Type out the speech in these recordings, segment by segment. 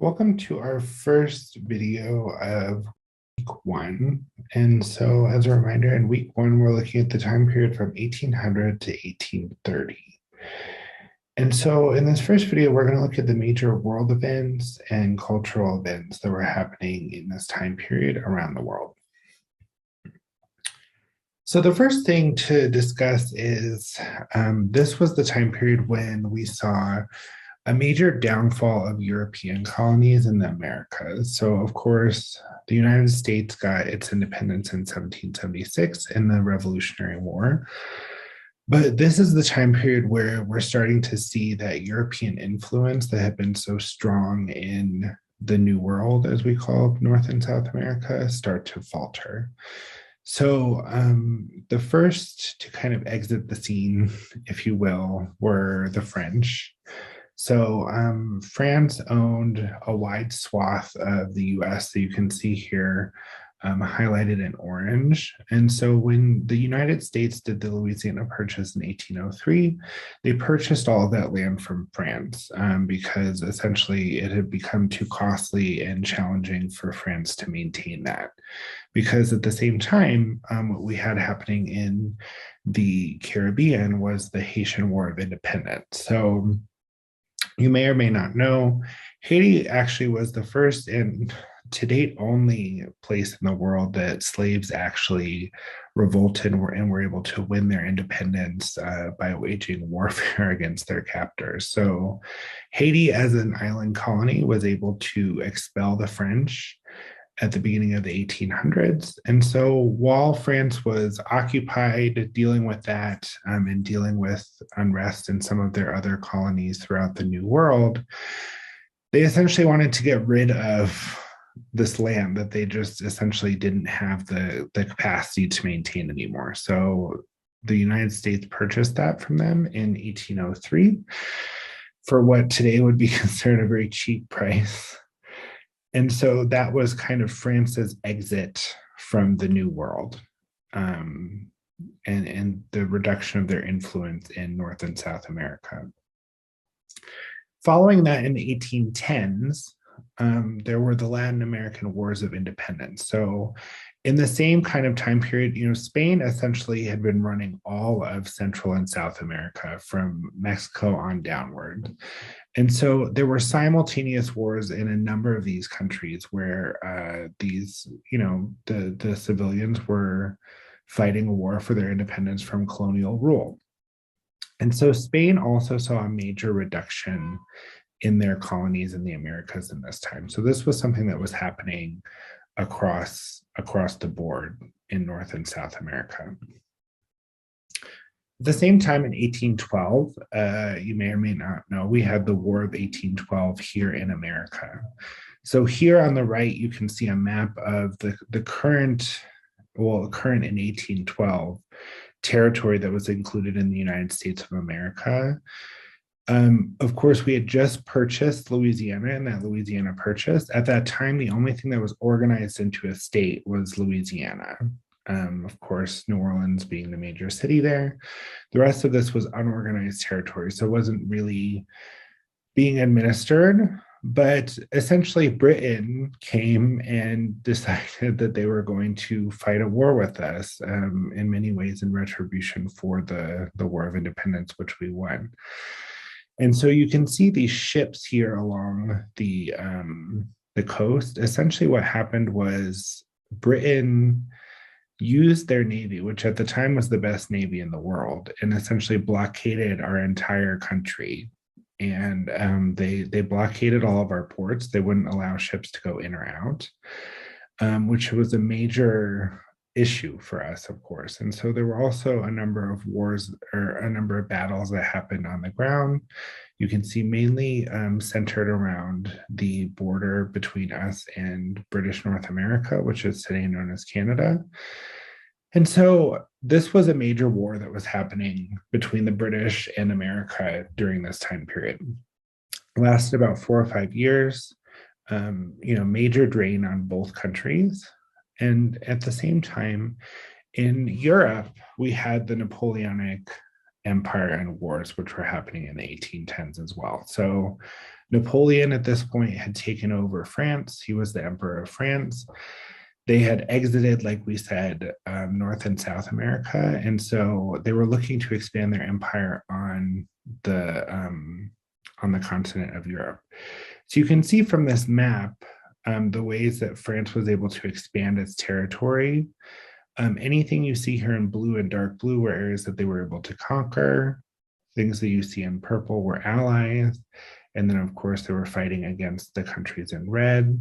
Welcome to our first video of week one. And so as a reminder, in week one, we're looking at the time period from 1800 to 1830. And so in this first video, we're going to look at the major world events and cultural events that were happening in this time period around the world. So the first thing to discuss is this was the time period when we saw a major downfall of European colonies in the Americas. So, of course, the United States got its independence in 1776 in the Revolutionary War. But this is the time period where we're starting to see that European influence that had been so strong in the New World, as we call North and South America, start to falter. So the first to kind of exit the scene, if you will, were the French. So France owned a wide swath of the US that you can see here highlighted in orange. And so when the United States did the Louisiana Purchase in 1803, they purchased all of that land from France because essentially it had become too costly and challenging for France to maintain that. Because at the same time, what we had happening in the Caribbean was the Haitian War of Independence. So you may or may not know, Haiti actually was the first and to date only place in the world that slaves actually revolted and were able to win their independence by waging warfare against their captors. So Haiti, as an island colony, was able to expel the French at the beginning of the 1800s. And so while France was occupied dealing with that and dealing with unrest in some of their other colonies throughout the New World, they essentially wanted to get rid of this land that they just essentially didn't have the capacity to maintain anymore. So the United States purchased that from them in 1803 for what today would be considered a very cheap price. And so that was kind of France's exit from the New World and the reduction of their influence in North and South America. Following that in the 1810s, there were the Latin American Wars of Independence. So in the same kind of time period, Spain essentially had been running all of Central and South America from Mexico on downward. And so there were simultaneous wars in a number of these countries where the civilians were fighting a war for their independence from colonial rule. And so Spain also saw a major reduction in their colonies in the Americas in this time. So this was something that was happening across the board in North and South America. At the same time, in 1812, you may or may not know, we had the War of 1812 here in America. So here on the right, you can see a map of the current in 1812 territory that was included in the United States of America. Of course, we had just purchased Louisiana in that Louisiana Purchase. At that time, the only thing that was organized into a state was Louisiana. Of course, New Orleans being the major city there. The rest of this was unorganized territory, so it wasn't really being administered. But essentially, Britain came and decided that they were going to fight a war with us in many ways in retribution for the War of Independence, which we won. And so you can see these ships here along the coast. Essentially, what happened was Britain used their navy, which at the time was the best navy in the world, and essentially blockaded our entire country. And they blockaded all of our ports. They wouldn't allow ships to go in or out, which was a major issue for us, of course. And so there were also a number of wars or a number of battles that happened on the ground. You can see mainly centered around the border between us and British North America, which is today known as Canada. And so this was a major war that was happening between the British and America during this time period. It lasted about 4 or 5 years, major drain on both countries. And at the same time, in Europe, we had the Napoleonic Empire and wars, which were happening in the 1810s as well. So Napoleon at this point had taken over France. He was the emperor of France. They had exited, like we said, North and South America, and so they were looking to expand their empire on the continent of Europe. So you can see from this map the ways that France was able to expand its territory. Anything you see here in blue and dark blue were areas that they were able to conquer. Things that you see in purple were allies. And then, of course, they were fighting against the countries in red,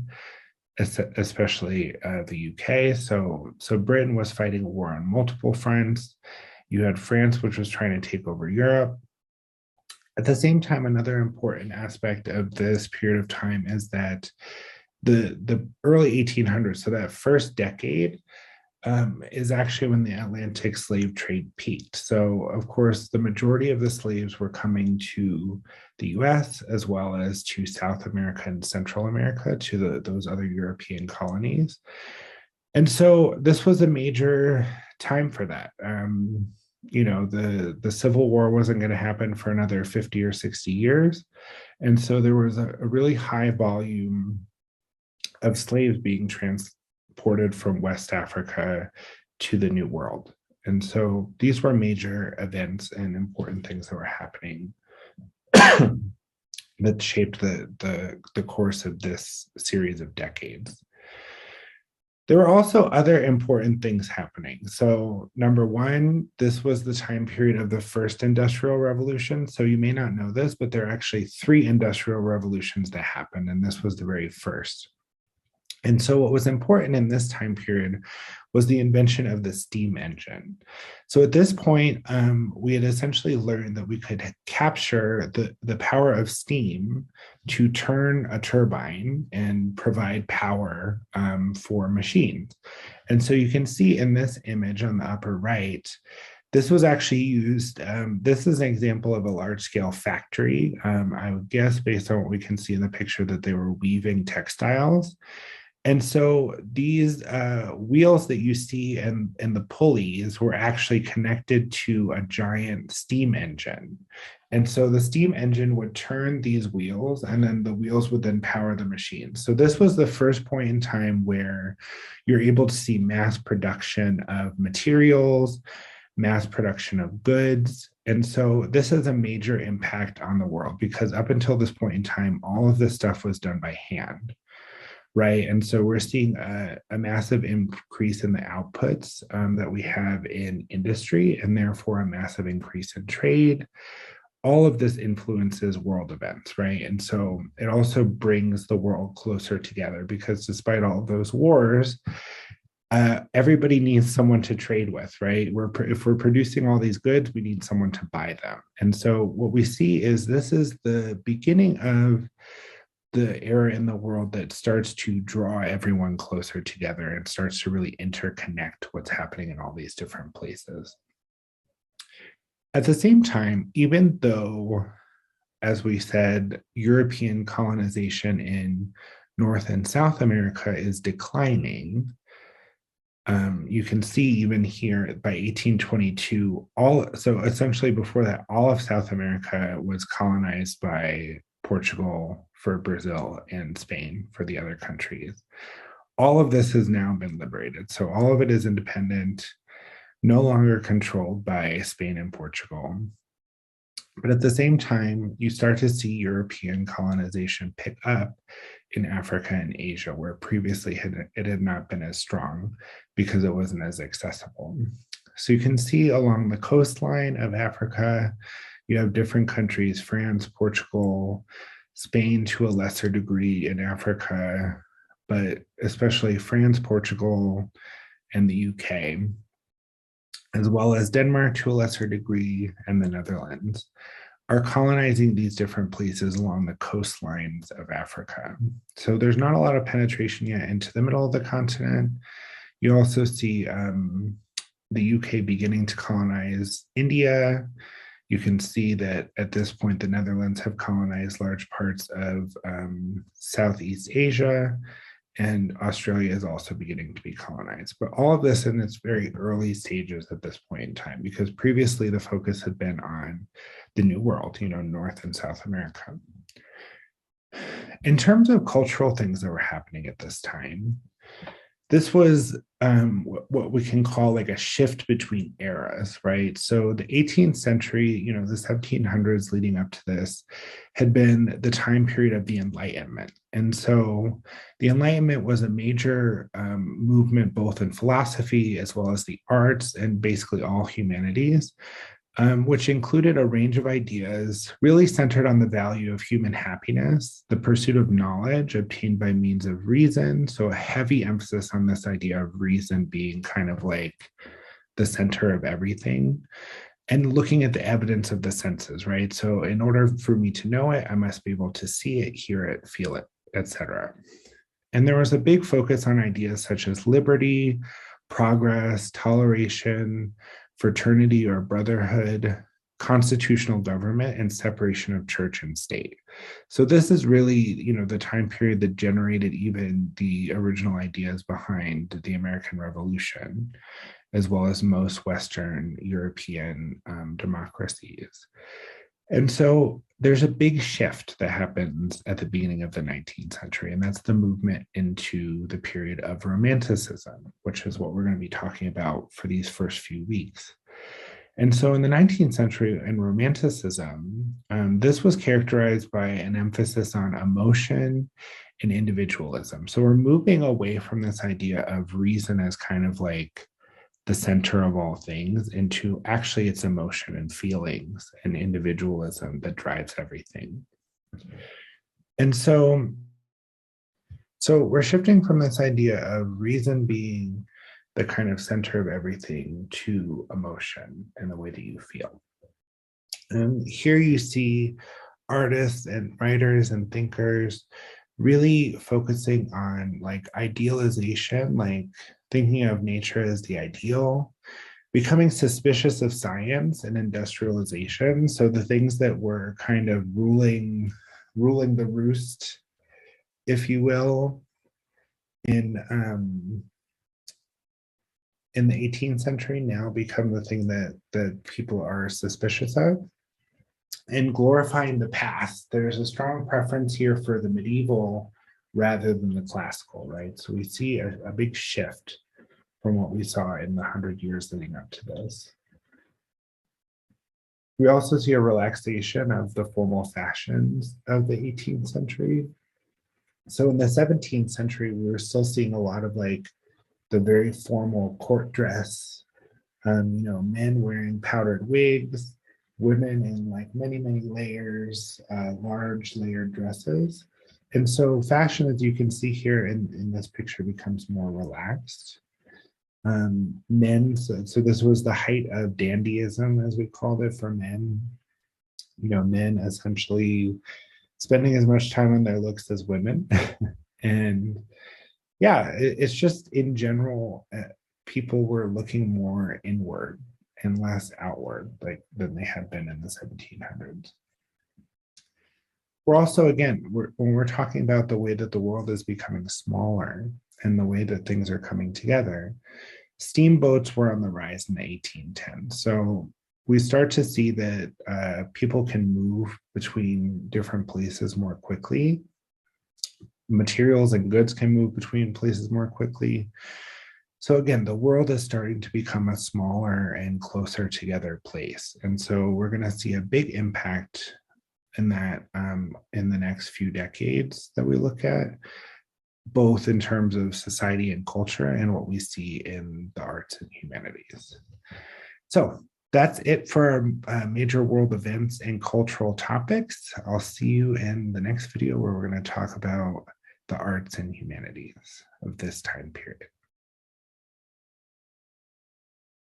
especially the UK. So Britain was fighting a war on multiple fronts. You had France, which was trying to take over Europe. At the same time, another important aspect of this period of time is that the early 1800s, so that first decade, is actually when the Atlantic slave trade peaked. So, of course, the majority of the slaves were coming to the US as well as to South America and Central America, to those other European colonies. And so this was a major time for that. The Civil War wasn't going to happen for another 50 or 60 years. And so there was a really high volume of slaves being transported from West Africa to the New World. And so these were major events and important things that were happening that shaped the course of this series of decades. There were also other important things happening. So, number one, this was the time period of the first industrial revolution. So, you may not know this, but there are actually three industrial revolutions that happened, and this was the very first. And so, what was important in this time period was the invention of the steam engine. So, at this point, we had essentially learned that we could capture the power of steam to turn a turbine and provide power for machines. And so, you can see in this image on the upper right, this was actually used. This is an example of a large scale factory. I would guess, based on what we can see in the picture, that they were weaving textiles. And so these wheels that you see and the pulleys were actually connected to a giant steam engine. And so the steam engine would turn these wheels, and then the wheels would then power the machine. So this was the first point in time where you're able to see mass production of materials, mass production of goods. And so this is a major impact on the world, because up until this point in time, all of this stuff was done by hand. Right. And so we're seeing a massive increase in the outputs that we have in industry, and therefore a massive increase in trade. All of this influences world events, right? And so it also brings the world closer together, because despite all of those wars, everybody needs someone to trade with, right? If we're producing all these goods, we need someone to buy them. And so what we see is this is the beginning of the era in the world that starts to draw everyone closer together and starts to really interconnect what's happening in all these different places. At the same time, even though, as we said, European colonization in North and South America is declining, you can see even here by 1822, so essentially before that, all of South America was colonized by Portugal for Brazil and Spain for the other countries. All of this has now been liberated. So all of it is independent, no longer controlled by Spain and Portugal. But at the same time, you start to see European colonization pick up in Africa and Asia, where previously it had not been as strong because it wasn't as accessible. So you can see along the coastline of Africa, you have different countries: France, Portugal, Spain to a lesser degree in Africa, but especially France, Portugal, and the UK, as well as Denmark to a lesser degree, and the Netherlands, are colonizing these different places along the coastlines of Africa. So there's not a lot of penetration yet into the middle of the continent. You also see the UK beginning to colonize India. You can see that at this point, the Netherlands have colonized large parts of Southeast Asia, and Australia is also beginning to be colonized. But all of this in its very early stages at this point in time, because previously the focus had been on the New World, North and South America. In terms of cultural things that were happening at this time, this was what we can call like a shift between eras, right? So the 18th century, the 1700s leading up to this, had been the time period of the Enlightenment. And so the Enlightenment was a major movement, both in philosophy as well as the arts and basically all humanities, which included a range of ideas really centered on the value of human happiness, the pursuit of knowledge obtained by means of reason. So, a heavy emphasis on this idea of reason being kind of like the center of everything, and looking at the evidence of the senses, right? So, in order for me to know it, I must be able to see it, hear it, feel it, etc. And there was a big focus on ideas such as liberty, progress, toleration, fraternity or brotherhood, constitutional government, and separation of church and state. So this is really, the time period that generated even the original ideas behind the American Revolution, as well as most Western European democracies. And so there's a big shift that happens at the beginning of the 19th century, and that's the movement into the period of Romanticism, which is what we're going to be talking about for these first few weeks. And so in the 19th century and Romanticism, this was characterized by an emphasis on emotion and individualism. So we're moving away from this idea of reason as kind of like the center of all things into actually it's emotion and feelings and individualism that drives everything. And so we're shifting from this idea of reason being the kind of center of everything to emotion and the way that you feel. And here you see artists and writers and thinkers really focusing on like idealization, like thinking of nature as the ideal, becoming suspicious of science and industrialization. So the things that were kind of ruling the roost, if you will, in the 18th century now become the thing that people are suspicious of. And glorifying the past, there's a strong preference here for the medieval rather than the classical, right? So we see a big shift from what we saw in the 100 years leading up to this. We also see a relaxation of the formal fashions of the 18th century. So in the 17th century, we were still seeing a lot of like the very formal court dress, men wearing powdered wigs, women in like many, many layers, large layered dresses. And so fashion, as you can see here in this picture, becomes more relaxed. Men, so this was the height of dandyism, as we called it, for men. Men essentially spending as much time on their looks as women. And yeah, it's just in general, people were looking more inward and less outward than they had been in the 1700s. We're also, again, when we're talking about the way that the world is becoming smaller and the way that things are coming together, steamboats were on the rise in the 1810s. So we start to see that people can move between different places more quickly. Materials and goods can move between places more quickly. So again, the world is starting to become a smaller and closer together place. And so we're going to see a big impact in that in the next few decades that we look at, both in terms of society and culture and what we see in the arts and humanities. So that's it for major world events and cultural topics. I'll see you in the next video where we're going to talk about the arts and humanities of this time period.